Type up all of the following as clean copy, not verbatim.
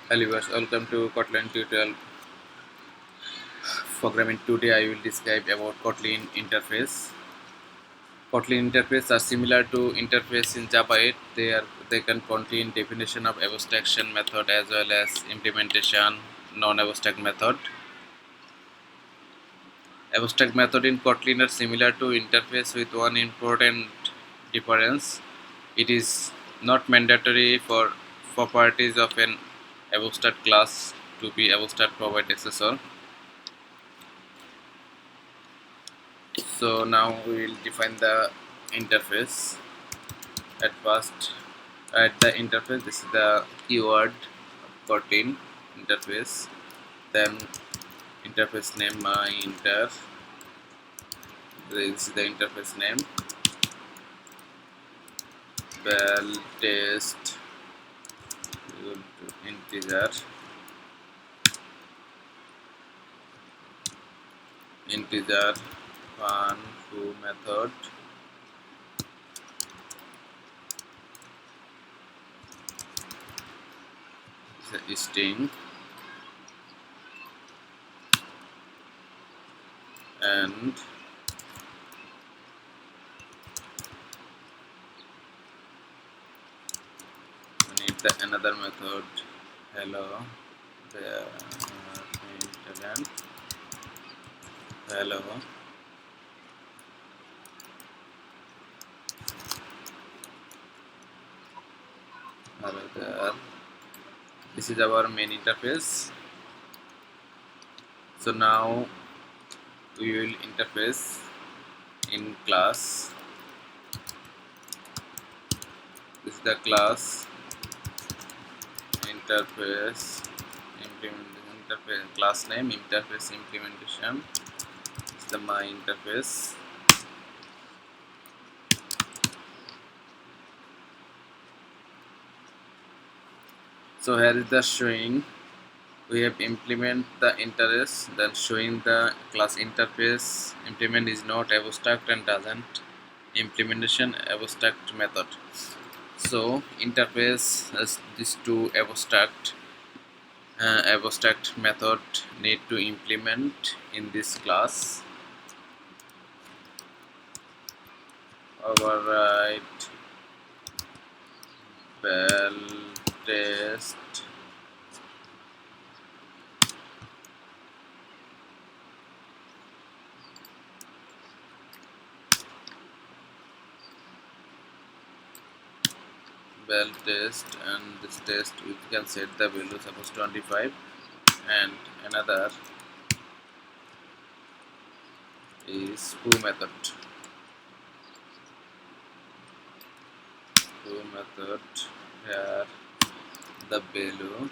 Hello viewers, welcome to Kotlin Tutorial Programming. Today I will describe about Kotlin interface. Kotlin interface are similar to interface in Java 8. They can contain definition of abstraction method as well as implementation non-abstract method. Abstract method in Kotlin are similar to interface with one important difference. It is not mandatory for properties of an abstract class to be abstract provide accessor. So now we will define the interface. At first, at the interface, this is the keyword Kotlin interface. Then interface name inter. This is the interface name. Well test integer fun foo method is a string and we need the another method hello the internet hello there. This is our main interface. So now we will interface in class. This is the class interface interface class name interface implementation. This is the my interface. So here is the showing. We have implement the interface, then showing the class interface. Implement is not abstract and doesn't implementation abstract method. So interface has these two abstract method need to implement in this class. Override bell test bell test, and this test we can set the value suppose 25, and another is foo method. Foo method here the value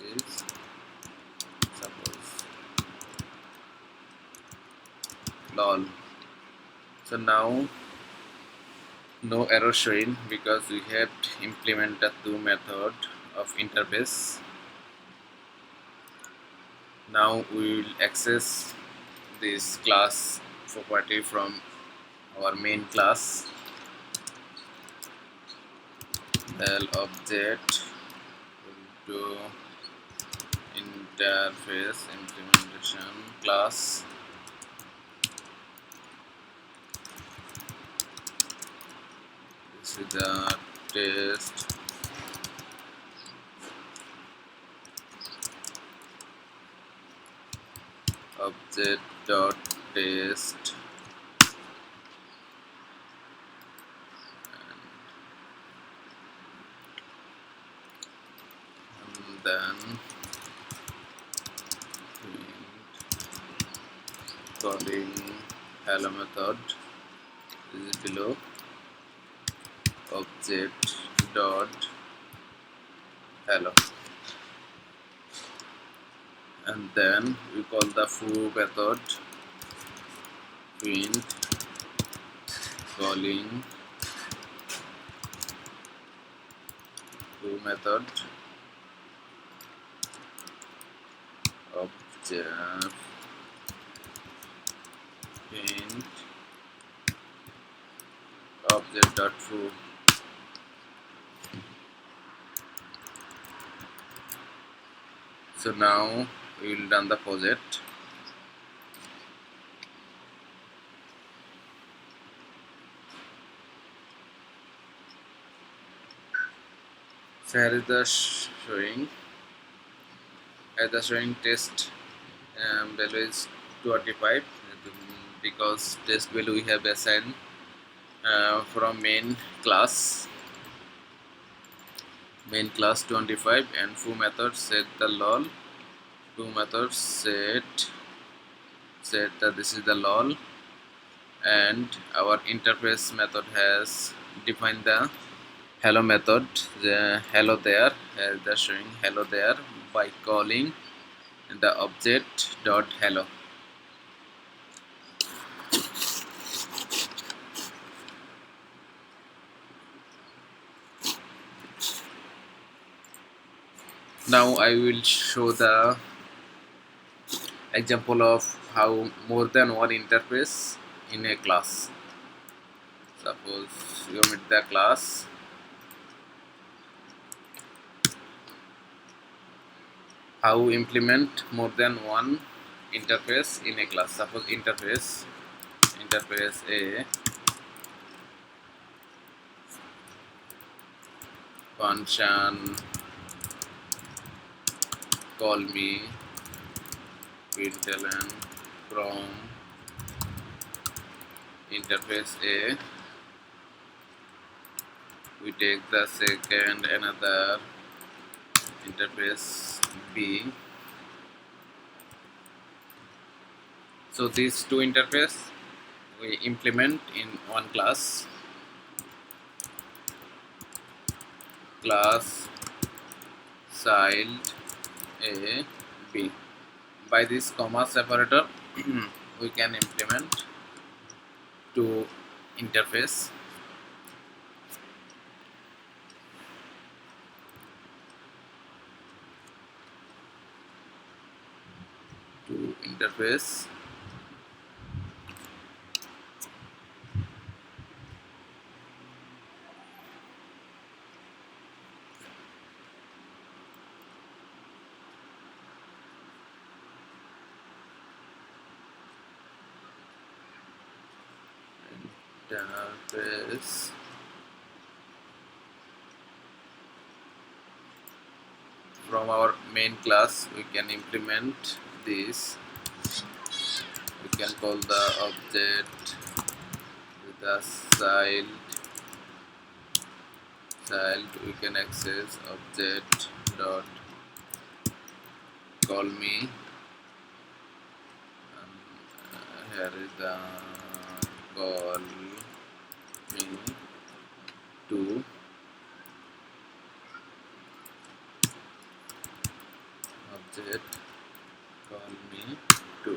is suppose lol. So now no error showing because we have implemented two method of interface. Now we will access this class property from our main class. L object to interface implementation class. This is the test object dot test and then calling hello method is below object dot hello, and then we call the foo method print calling foo method object print object.foo. So now we will run the project. So here is the showing. As the showing test value is 25 because test value we have assigned from main class 25, and foo method set the lol. Foo method set that this is the lol, and our interface method has defined the hello method, the hello there, as the showing hello there, by calling the object dot hello. Now I will show the example of how more than one interface in a class. Suppose you meet the class, how implement more than one interface in a class. Suppose interface A function call me println from interface A. We take the second another interface B. So these two interface we implement in one class child A B. By this comma separator we can implement two interface. Two interface. Interface from our main class we can implement this. We can call the object with the child. We can access object dot call me, and here is the call me to object call me to.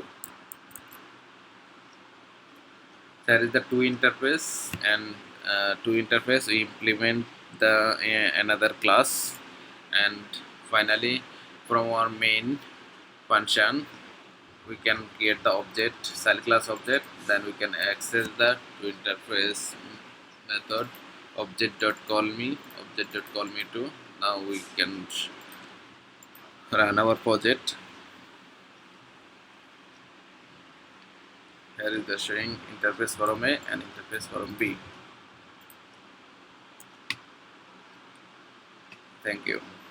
There is the two interface, and we implement the another class, and finally from our main function we can create the object child class object. Then we can access the to interface method object dot call me to. Now we can run our project. Here is the showing interface from A and interface from B. Thank you.